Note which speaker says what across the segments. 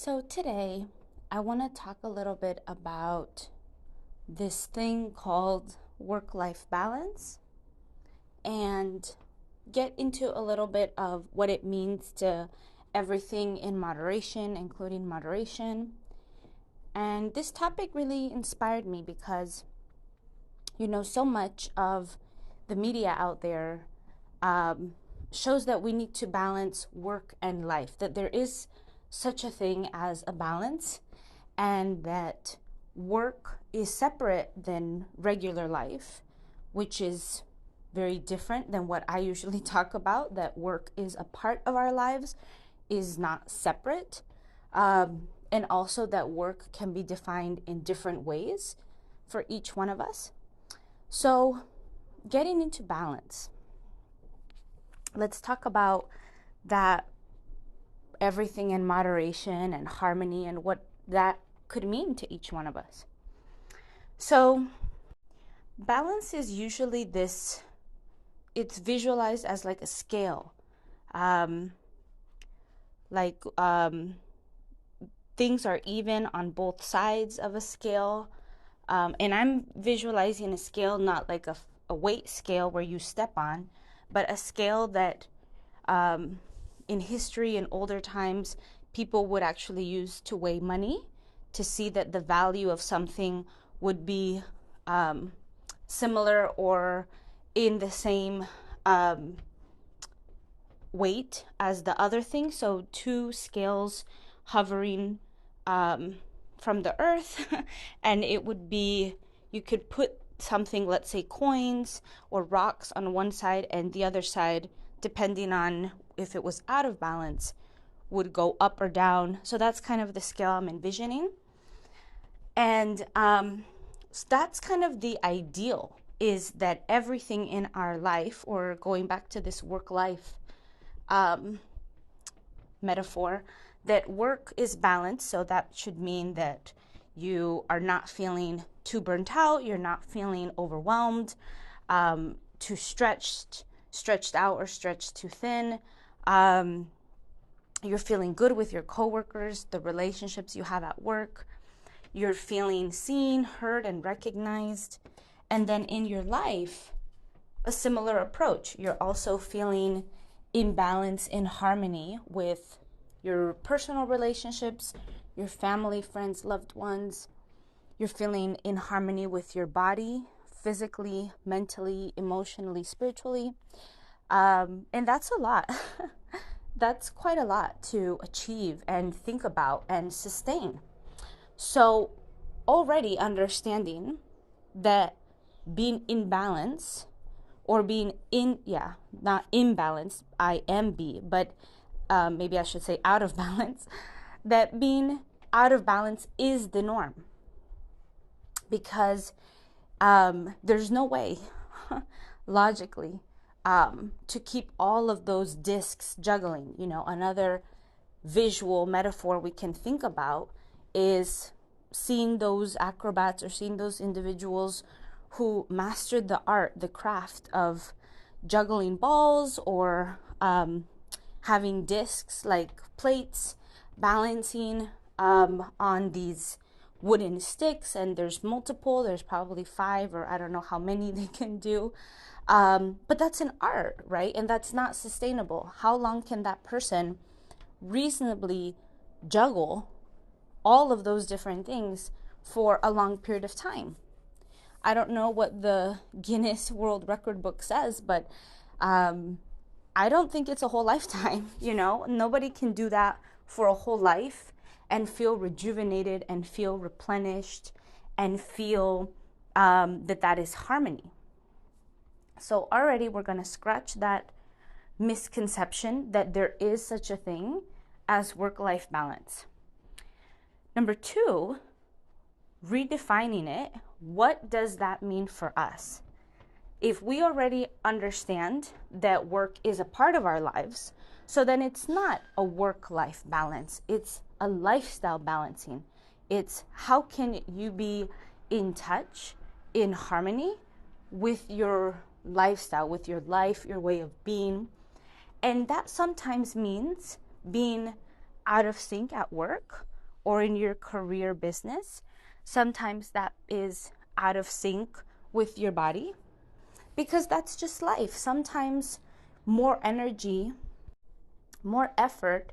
Speaker 1: So today, I want to talk a little bit about this thing called work-life balance and get into a little bit of what it means to everything in moderation, including moderation. And this topic really inspired me because, so much of the media out there um, shows that we need to balance work and life, that there is such a thing as a balance, and that work is separate than regular life, which is very different than what I usually talk about, that work is a part of our lives, is not separate. And also that work can be defined in different ways for each one of us. So, getting into balance, let's talk about that everything in moderation and harmony and what that could mean to each one of us. So, balance is usually this, it's visualized as like a scale. Um, like things are even on both sides of a scale. And I'm visualizing a scale not like a weight scale where you step on, but a scale that in history in older times, people would actually use to weigh money to see that the value of something would be similar or in the same weight as the other thing. So two scales hovering from the earth, and it would be, you could put something, let's say coins or rocks on one side, and the other side, depending on if it was out of balance, would go up or down. So that's kind of the scale I'm envisioning. And so that's kind of the ideal, is that everything in our life, or going back to this work-life metaphor, that work is balanced. So that should mean that you are not feeling too burnt out, you're not feeling overwhelmed, too stretched out, or stretched too thin. You're feeling good with your coworkers, the relationships you have at work. You're feeling seen, heard, and recognized. And then in your life, a similar approach. You're also feeling in balance, in harmony with your personal relationships, your family, friends, loved ones. You're feeling in harmony with your body, physically, mentally, emotionally, spiritually. And that's a lot. That's quite a lot to achieve and think about and sustain. So already understanding that being in balance, or being not imbalance, but maybe I should say out of balance, that being out of balance is the norm. Because there's no way, logically, to keep all of those discs juggling. Another visual metaphor we can think about is seeing those acrobats, or seeing those individuals who mastered the art, the craft of juggling balls, or having discs like plates, balancing on these wooden sticks. And there's probably 5, or I don't know how many they can do. But that's an art, right? And that's not sustainable. How long can that person reasonably juggle all of those different things for a long period of time? I don't know what the Guinness World Record book says, but I don't think it's a whole lifetime. Nobody can do that for a whole life and feel rejuvenated and feel replenished and feel that is harmony. So already we're going to scratch that misconception that there is such a thing as work-life balance. Number 2, redefining it. What does that mean for us? If we already understand that work is a part of our lives, so then it's not a work-life balance, it's a lifestyle balancing. It's how can you be in touch, in harmony with your lifestyle, with your life, your way of being. And that sometimes means being out of sync at work, or in your career business, sometimes that is out of sync with your body, because that's just life. Sometimes more energy, more effort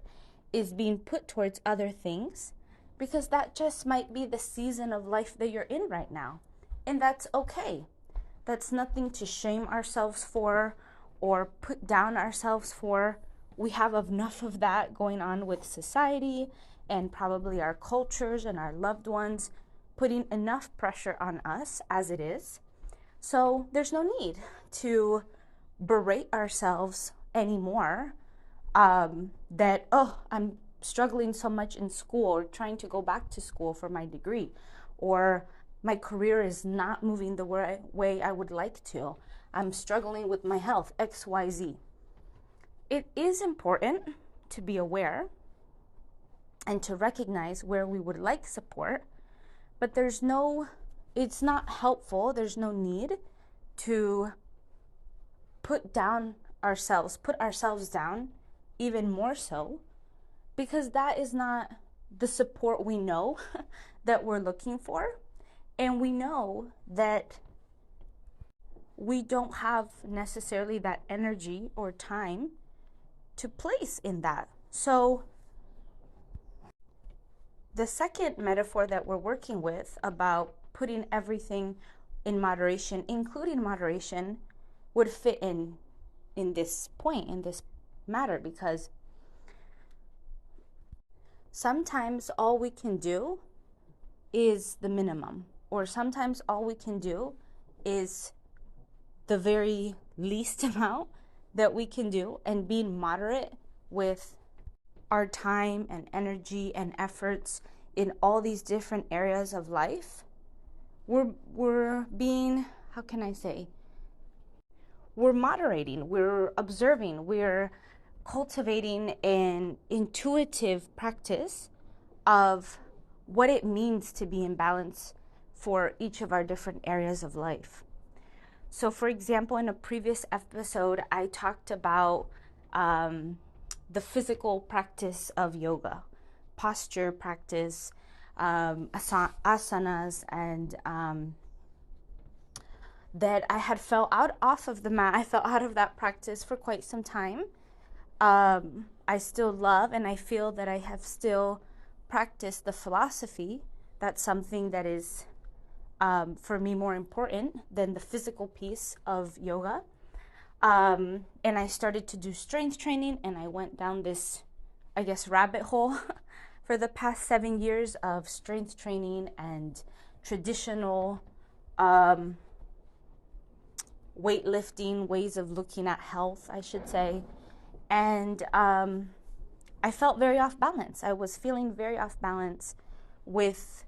Speaker 1: is being put towards other things because that just might be the season of life that you're in right now. And that's okay. That's nothing to shame ourselves for or put down ourselves for. We have enough of that going on with society and probably our cultures and our loved ones, putting enough pressure on us as it is. So there's no need to berate ourselves anymore, that, oh, I'm struggling so much in school or trying to go back to school for my degree, or my career is not moving the way I would like to. I'm struggling with my health, XYZ. It is important to be aware and to recognize where we would like support, but it's not helpful. There's no need to put ourselves down even more so, because that is not the support we know that we're looking for. And we know that we don't have necessarily that energy or time to place in that. So the second metaphor that we're working with about putting everything in moderation, including moderation, would fit in this point, in this matter, because sometimes all we can do is the minimum, or sometimes all we can do is the very least amount that we can do, and being moderate with our time and energy and efforts in all these different areas of life. We're being, how can I say, we're moderating, we're observing, we're cultivating an intuitive practice of what it means to be in balance for each of our different areas of life. So, for example, in a previous episode, I talked about the physical practice of yoga, posture practice, asanas, and that I had fell off of the mat. I fell out of that practice for quite some time. I still love, and I feel that I have still practiced the philosophy. That's something that is, for me, more important than the physical piece of yoga. And I started to do strength training, and I went down this, I guess, rabbit hole for the past 7 years of strength training and traditional weightlifting, ways of looking at health, I should say. And I felt very off balance. I was feeling very off balance with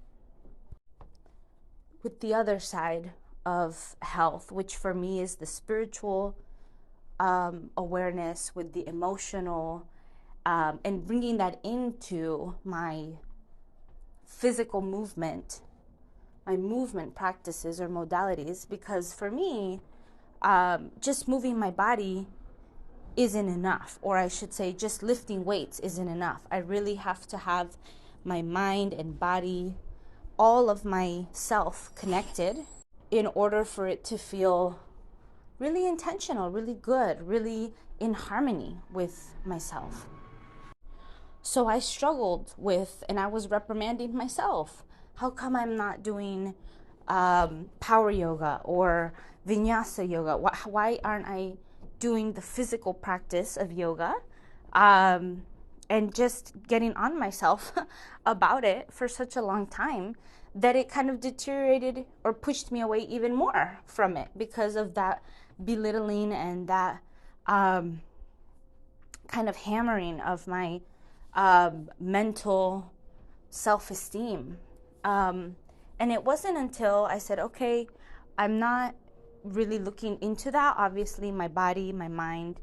Speaker 1: the other side of health, which for me is the spiritual awareness, with the emotional, and bringing that into my physical movement, my movement practices or modalities. Because for me, just moving my body isn't enough, or I should say just lifting weights isn't enough. I really have to have my mind and body, all of myself connected in order for it to feel really intentional, really good, really in harmony with myself. So I struggled with, and I was reprimanding myself. How come I'm not doing power yoga or vinyasa yoga? Why aren't I doing the physical practice of yoga? And just getting on myself about it for such a long time that it kind of deteriorated or pushed me away even more from it because of that belittling and that kind of hammering of my mental self-esteem. And it wasn't until I said, okay, I'm not really looking into that. Obviously, my body, my mind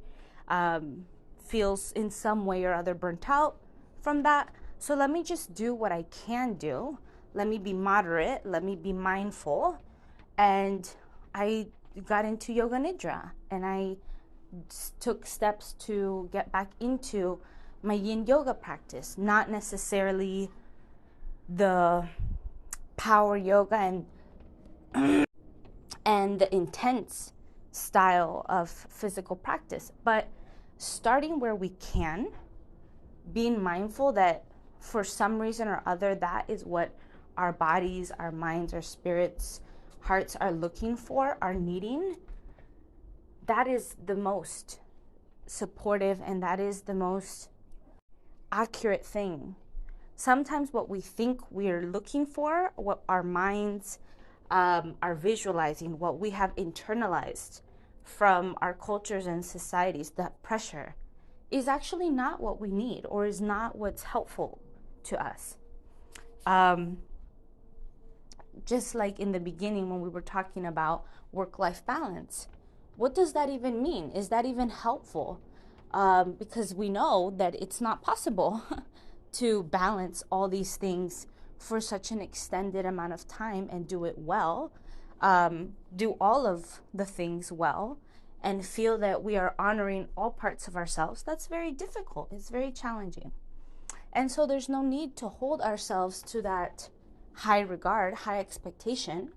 Speaker 1: feels in some way or other burnt out from that. So let me just do what I can do. Let me be moderate. Let me be mindful. And I got into yoga nidra, and I took steps to get back into my yin yoga practice, not necessarily the power yoga and the intense style of physical practice, but starting where we can, being mindful that for some reason or other, that is what our bodies, our minds, our spirits, hearts are looking for, are needing. That is the most supportive and that is the most accurate thing. Sometimes what we think we're looking for, what our minds are visualizing, what we have internalized from our cultures and societies, that pressure is actually not what we need or is not what's helpful to us. Just like in the beginning when we were talking about work-life balance, what does that even mean? Is that even helpful? Because we know that it's not possible to balance all these things for such an extended amount of time and do it well, do all of the things well, and feel that we are honoring all parts of ourselves. That's very difficult. It's very challenging. And so there's no need to hold ourselves to that high regard, high expectation,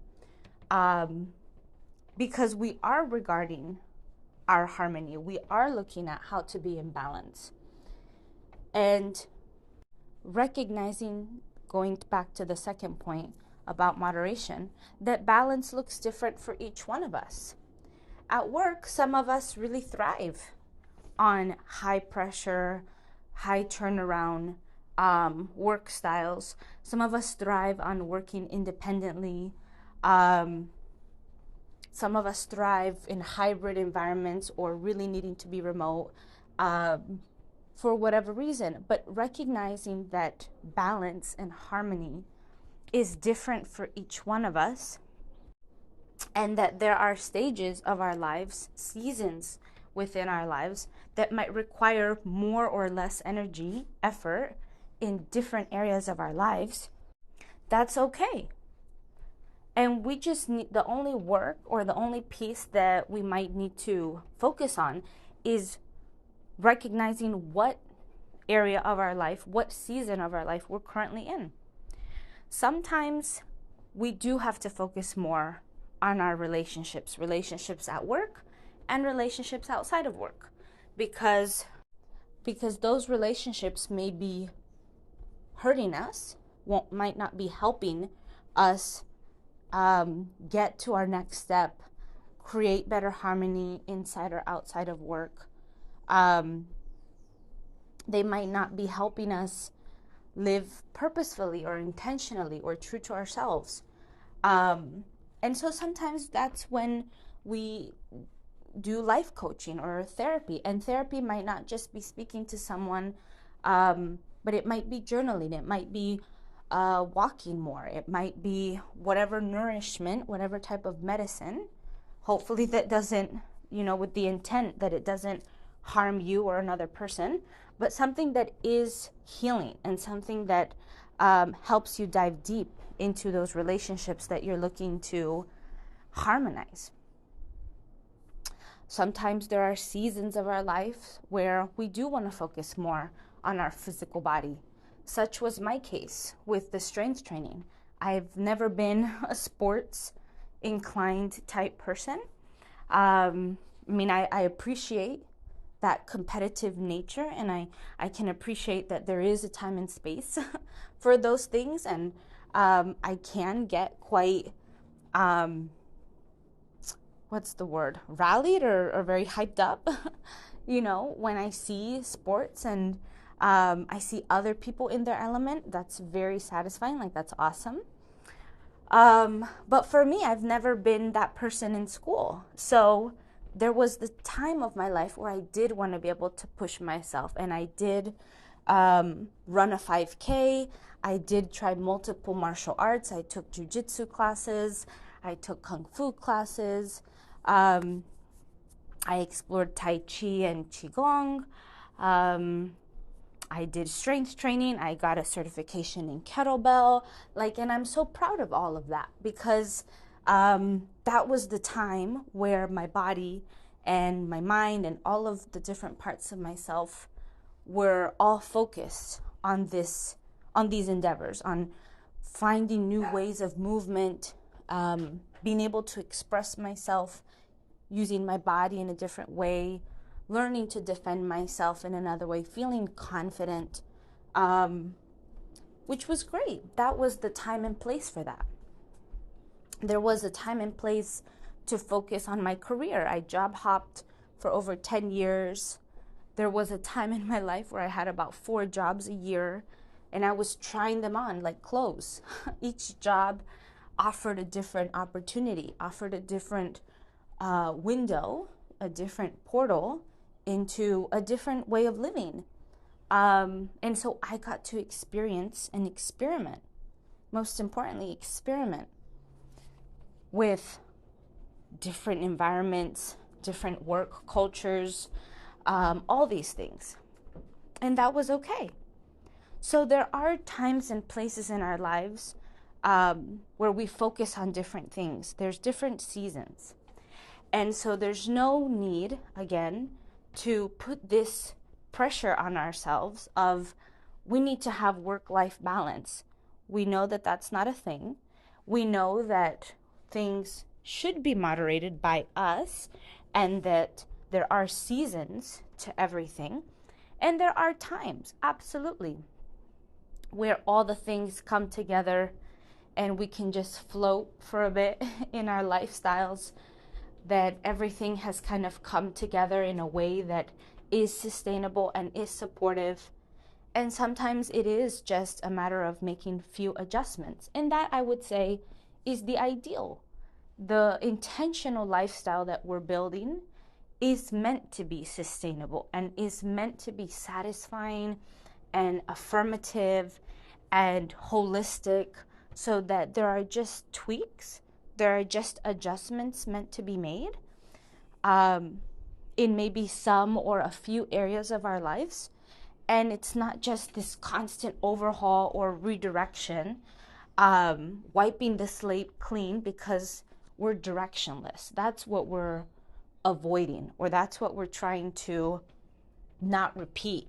Speaker 1: because we are regarding our harmony. We are looking at how to be in balance. And recognizing, going back to the second point about moderation, that balance looks different for each one of us. At work, some of us really thrive on high pressure, high turnaround work styles. Some of us thrive on working independently. Some of us thrive in hybrid environments or really needing to be remote for whatever reason. But recognizing that balance and harmony is different for each one of us, and that there are stages of our lives, seasons within our lives that might require more or less energy, effort in different areas of our lives. That's okay. And we just need, the only work or the only piece that we might need to focus on is recognizing what area of our life, what season of our life we're currently in. Sometimes we do have to focus more on our relationships at work and relationships outside of work, because those relationships may be hurting us, might not be helping us get to our next step, create better harmony inside or outside of work. They might not be helping us live purposefully or intentionally or true to ourselves. And so sometimes that's when we do life coaching or therapy. And therapy might not just be speaking to someone, but it might be journaling. It might be walking more. It might be whatever nourishment, whatever type of medicine, hopefully that doesn't, with the intent that it doesn't harm you or another person, but something that is healing and something that helps you dive deep into those relationships that you're looking to harmonize. Sometimes there are seasons of our life where we do want to focus more on our physical body. Such was my case with the strength training. I've never been a sports inclined type person. I appreciate that competitive nature, and I can appreciate that there is a time and space for those things, and I can get quite rallied or very hyped up when I see sports and I see other people in their element. That's very satisfying. Like, that's awesome. But for me, I've never been that person in school. So there was the time of my life where I did want to be able to push myself, and I did run a 5K. I did try multiple martial arts. I took jujitsu classes. I took kung fu classes. I explored Tai Chi and Qigong. I did strength training. I got a certification in kettlebell. And I'm so proud of all of that, because that was the time where my body and my mind and all of the different parts of myself were all focused on these endeavors, on finding new ways of movement, being able to express myself using my body in a different way, learning to defend myself in another way, feeling confident, which was great. That was the time and place for that. There was a time and place to focus on my career. I job hopped for over 10 years. There was a time in my life where I had about 4 jobs a year, and I was trying them on like clothes. Each job offered a different opportunity, offered a different window, a different portal into a different way of living. And so I got to experience and experiment. Most importantly, experiment with different environments, different work cultures, all these things. And that was okay. So there are times and places in our lives where we focus on different things. There's different seasons. And so there's no need, again, to put this pressure on ourselves of we need to have work-life balance. We know that that's not a thing. We know that things should be moderated by us and that there are seasons to everything. And there are times, absolutely, where all the things come together and we can just float for a bit in our lifestyles, that everything has kind of come together in a way that is sustainable and is supportive. And sometimes it is just a matter of making few adjustments. And that, I would say, is the ideal. The intentional lifestyle that we're building is meant to be sustainable and is meant to be satisfying and affirmative and holistic, so that there are just tweaks, there are just adjustments meant to be made in maybe some or a few areas of our lives. And it's not just this constant overhaul or redirection, wiping the slate clean because we're directionless. That's what we're avoiding, or that's what we're trying to not repeat.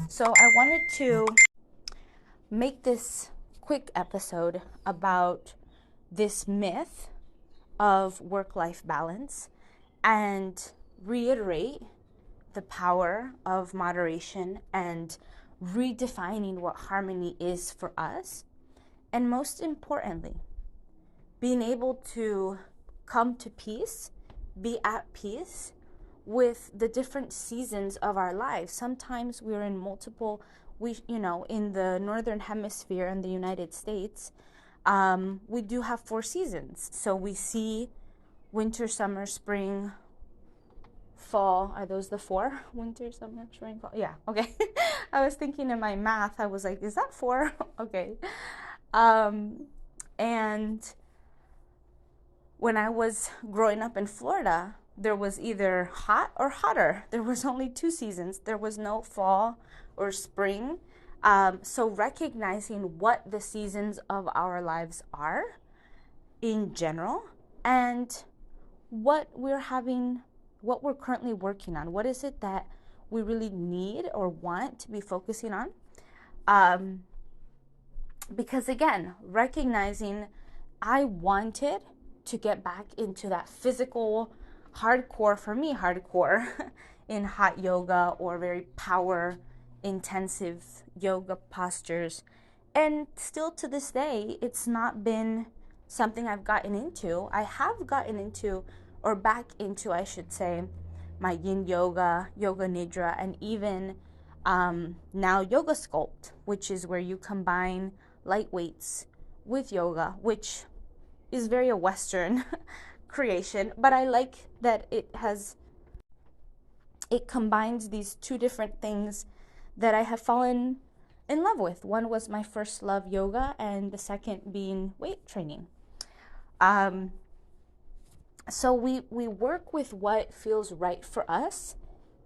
Speaker 1: So I wanted to make this quick episode about this myth of work-life balance and reiterate the power of moderation and redefining what harmony is for us. And most importantly, being able to come to peace, be at peace with the different seasons of our lives. Sometimes we're in multiple, in the Northern Hemisphere in the United States, we do have 4 seasons. So we see winter, summer, spring, fall. Are those the 4? Winter, summer, spring, fall. Yeah, okay. I was thinking in my math, I was like, is that 4? Okay. And when I was growing up in Florida, there was either hot or hotter. There was only 2 seasons. There was no fall or spring. So recognizing what the seasons of our lives are in general, and what we're currently working on. What is it that we really need or want to be focusing on? Because again, recognizing I wanted to get back into that physical hardcore in hot yoga or very power intensive yoga postures. And still to this day, it's not been something I've gotten into. I have gotten into, or back into, I should say, my yin yoga, yoga nidra, and even now yoga sculpt, which is where you combine light weights with yoga, which is very a Western creation, but I like that it combines these 2 different things that I have fallen in love with. One was my first love, yoga, and the second being weight training. So we work with what feels right for us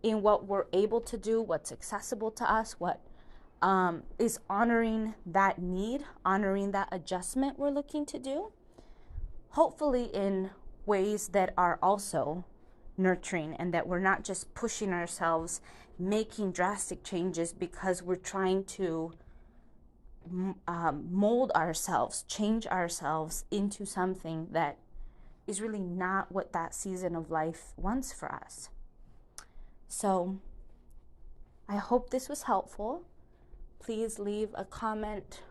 Speaker 1: in what we're able to do, what's accessible to us, what is honoring that need, honoring that adjustment we're looking to do, hopefully in ways that are also nurturing, and that we're not just pushing ourselves, making drastic changes because we're trying to mold ourselves, change ourselves into something that is really not what that season of life wants for us. So I hope this was helpful. Please leave a comment,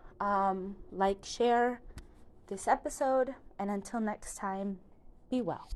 Speaker 1: like, share this episode, and until next time, be well.